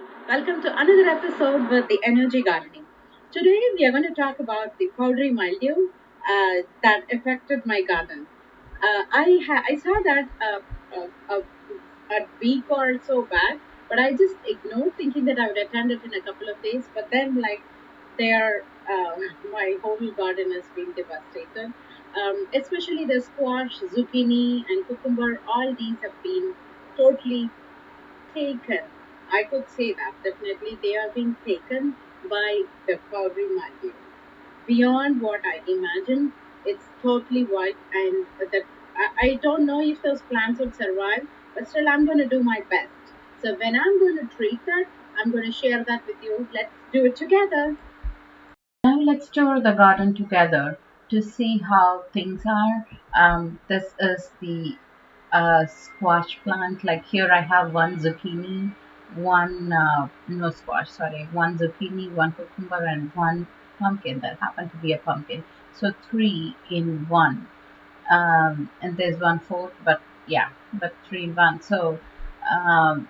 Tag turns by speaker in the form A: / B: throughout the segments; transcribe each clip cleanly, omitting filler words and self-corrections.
A: Welcome to another episode with the Energy Gardening. Today we are going to talk about the powdery mildew that affected my garden. I saw that a week or so back, but I just ignored thinking that I would attend it in a couple of days. But then, like, there, my whole garden has been devastated. Especially the squash, zucchini, and cucumber. All these have been totally taken. I could say that definitely they are being taken by the powdery mildew. Beyond what I imagined, it's totally white, and that I don't know if those plants would survive, but still I'm going to do my best. So when I'm going to treat that, I'm going to share that with you. Let's do it together. Now let's tour the garden together to see how things are. This is the squash plant. Like here, I have one zucchini, one no squash, sorry, one zucchini, one cucumber, and one pumpkin that happened to be a pumpkin. So three in one. And there's one fourth, but yeah, but three in one. So um,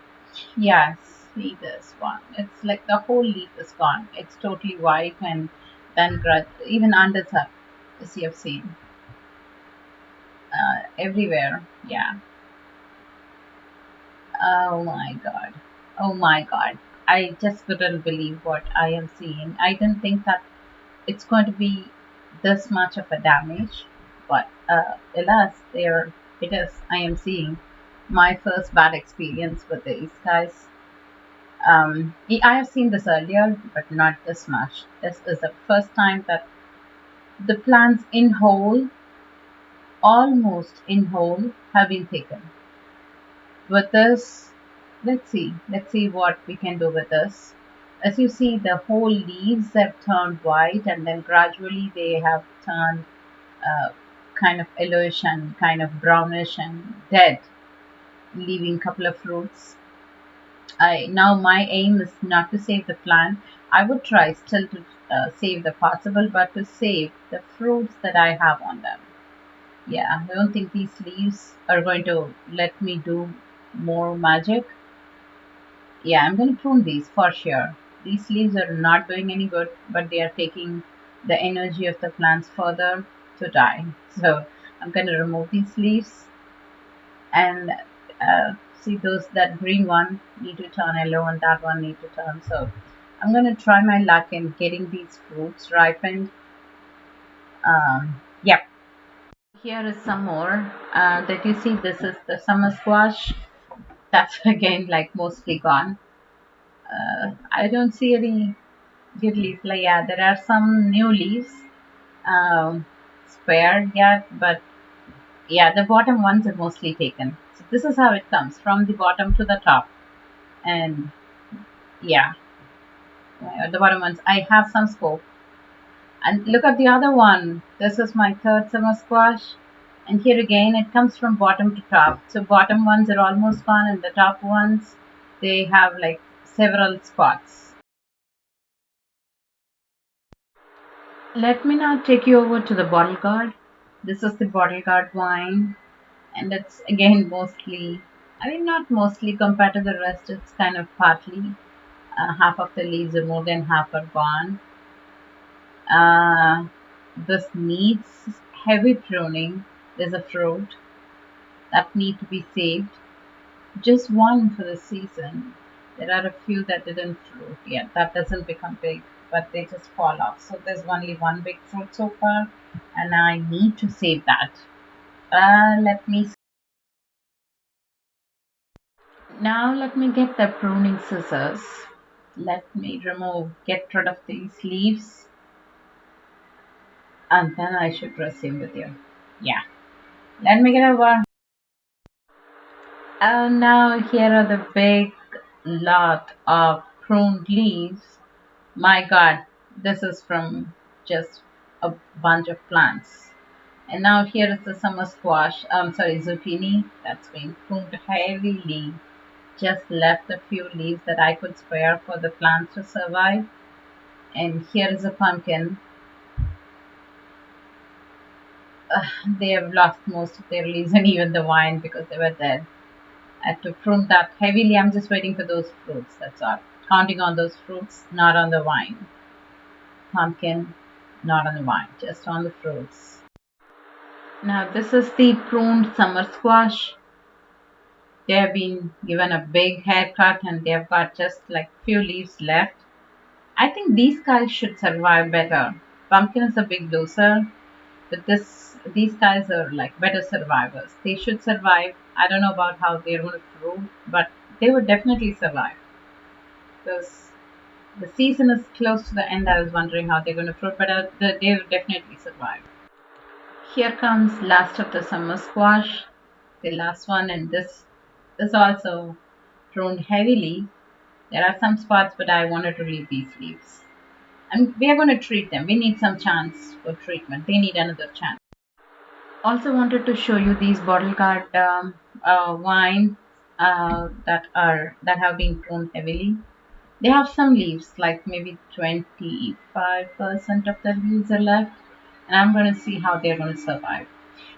A: yeah, see this one. It's like the whole leaf is gone. It's totally white, and then even under the, as you have seen, everywhere. Yeah. Oh my god. Oh my god. I just couldn't believe what I am seeing. I didn't think that it's going to be this much of a damage, but alas, there it is. I am seeing my first bad experience with these guys. I have seen this earlier, but not this much. This is the first time that the plants in whole, almost in whole, have been taken. With this, let's see what we can do with this. As you see, the whole leaves have turned white, and then gradually they have turned uh, kind of yellowish and kind of brownish and dead, leaving a couple of fruits. I now my aim is not to save the plant. I would try still to save the possible, but to save the fruits that I have on them. Yeah, I don't think these leaves are going to let me do more magic. Yeah, I'm going to prune these for sure. These leaves are not doing any good, but they are taking the energy of the plants further to die. So I'm going to remove these leaves and see those that green one need to turn yellow and that one need to turn. So I'm going to try my luck in getting these fruits ripened. Yep. Here is some more that you see. This is the summer squash. That's again like mostly gone. I don't see any good leaves. Like yeah, there are some new leaves um, spared yet, but yeah, the bottom ones are mostly taken. So this is how it comes from the bottom to the top, and yeah, the bottom ones. I have some scope, and look at the other one. This is my third summer squash, and here again it comes from bottom to top. So bottom ones are almost gone, and the top ones they have like several spots. Let me now take you over to the bottle guard. This is the bottle guard wine, and it's again mostly, I mean, not mostly compared to the rest, it's kind of partly. Half of the leaves or more than half are gone. Uh, this needs heavy pruning. There's a fruit that need to be saved. Just one for the season. There are a few that didn't fruit yet. That doesn't become big, but they just fall off. So there's only one big fruit so far, and I need to save that. Let me now let me get the pruning scissors. Let me get rid of these leaves, and then I should resume with you. Yeah, let me get over. Now here are the big lot of pruned leaves. My God, this is from just a bunch of plants. And now here is the summer squash. Sorry, zucchini that's been pruned heavily. Just left a few leaves that I could spare for the plants to survive. And here is a pumpkin. They have lost most of their leaves and even the vine because they were dead. I had to prune that heavily. I'm just waiting for those fruits. That's all. Counting on those fruits, not on the wine. Pumpkin, not on the wine, just on the fruits. Now this is the pruned summer squash. They have been given a big haircut and they've got just like few leaves left. I think these guys should survive better. Pumpkin is a big loser, but these guys are like better survivors. They should survive. I don't know about how they're going to prove, but they would definitely survive because the season is close to the end. I was wondering how they're going to fruit, but they will definitely survive. Here comes last of the summer squash, the last one, and this is also pruned heavily. There are some spots, but I wanted to leave these leaves. And we are going to treat them. We need some chance for treatment. They need another chance. Also wanted to show you these bottle guard wine that have been pruned heavily. They have some leaves, like maybe 25% of the leaves are left, and I'm going to see how they're going to survive.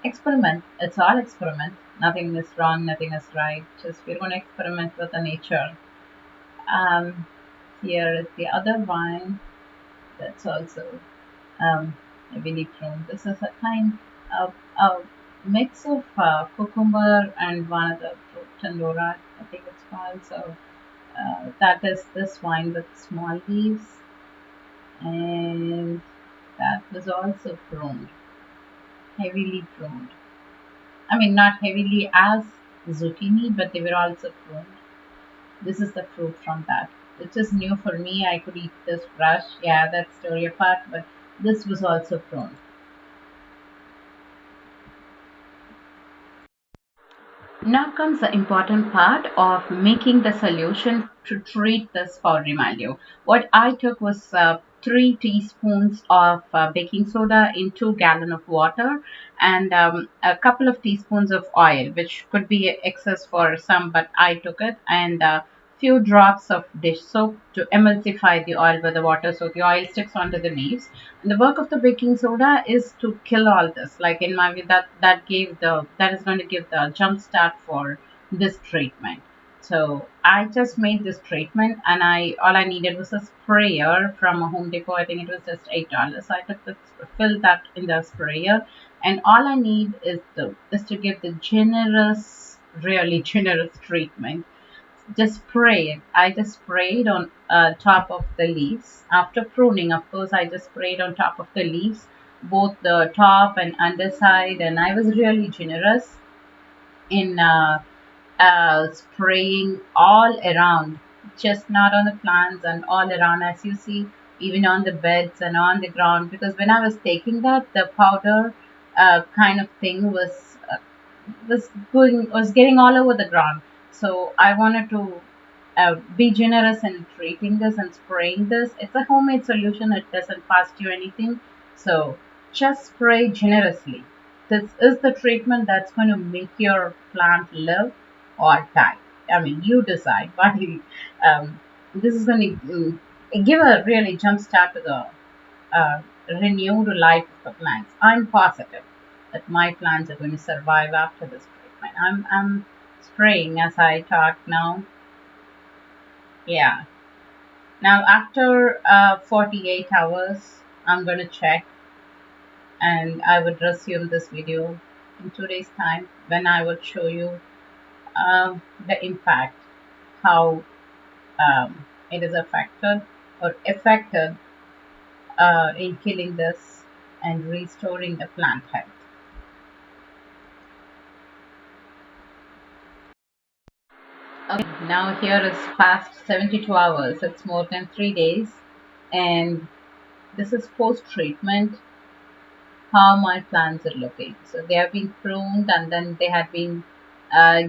A: Experiment. It's all experiment. Nothing is wrong, nothing is right. Just we're going to experiment with the nature. Um, Here is the other wine that's also heavily pruned. This is a kind of a mix of cucumber and one other fruit, tandora, I think it's called. So that is this wine with small leaves, and that was also pruned, heavily pruned. I mean, not heavily as zucchini, but they were also pruned. This is the fruit from that. It's just new for me. I could eat this fresh. Yeah, that's story apart, but this was also pruned. Now comes the important part of making the solution to treat this powdery mildew. What I took was 3 teaspoons of baking soda in 2 gallons of water and a couple of teaspoons of oil, which could be excess for some, but I took it, and a few drops of dish soap to emulsify the oil with the water so the oil sticks onto the leaves. And the work of the baking soda is to kill all this. Like in my view, that is going to give the jump start for this treatment. So I just made this treatment, and I all I needed was a sprayer from a Home Depot. I think it was just $8. So I took this, filled that in the sprayer, and all I need is to give the generous, really generous treatment. Just spray it. I just sprayed on top of the leaves. After pruning, of course, I just sprayed on top of the leaves, both the top and underside, and I was really generous in spraying all around, just not on the plants and all around, as you see, even on the beds and on the ground. Because when I was taking that, the powder kind of thing was getting all over the ground. So I wanted to be generous in treating this and spraying this. It's a homemade solution. It doesn't cost you anything. So just spray generously. This is the treatment that's going to make your plant live or die. I mean, you decide. But this is going to give a really jump start to the renewed life of the plants. I'm positive that my plants are going to survive after this treatment. I'm spraying as I talk now. Yeah. Now after 48 hours, I'm going to check, and I would resume this video in 2 days time when I would show you the impact, how it is affected in killing this and restoring the plant health. Okay, now here is past 72 hours. It's more than 3 days, and this is post treatment, how my plants are looking. So they have been pruned, and then they had been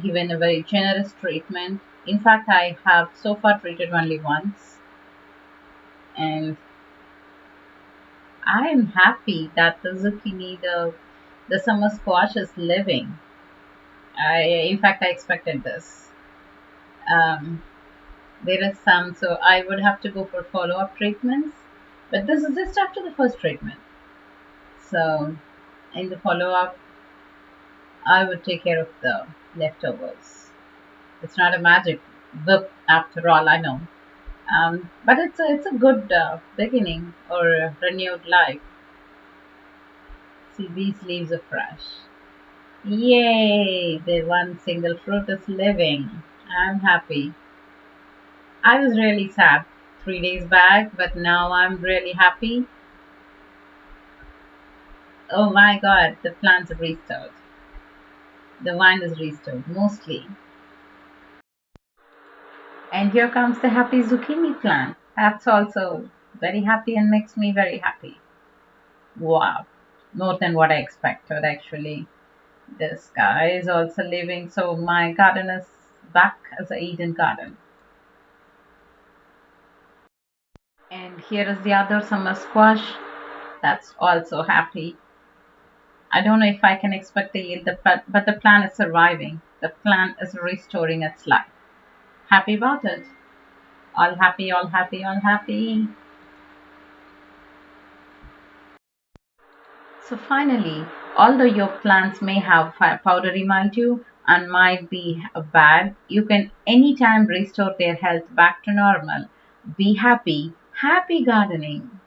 A: given a very generous treatment. In fact, I have so far treated only once, and I am happy that the zucchini, the summer squash is living. In fact, I expected this. Um, there is some, so I would have to go for follow-up treatments, but this is just after the first treatment. So in the follow-up, I would take care of the leftovers. It's not a magic whip after all, I know. But it's a good beginning or a renewed life. See, these leaves are fresh. Yay! The one single fruit is living. I'm happy. I was really sad 3 days back, but now I'm really happy. Oh my god, the plants are restored. The wine is restored, mostly. And here comes the happy zucchini plant. That's also very happy and makes me very happy. Wow, more than what I expected actually. This guy is also living, so my garden is back as a Eden garden. And here is the other summer squash. That's also happy. I don't know if I can expect the yield, but the plant is surviving. The plant is restoring its life. Happy about it. All happy, all happy, all happy. So finally, although your plants may have powdery mildew and might be bad, you can anytime restore their health back to normal. Be happy. Happy gardening.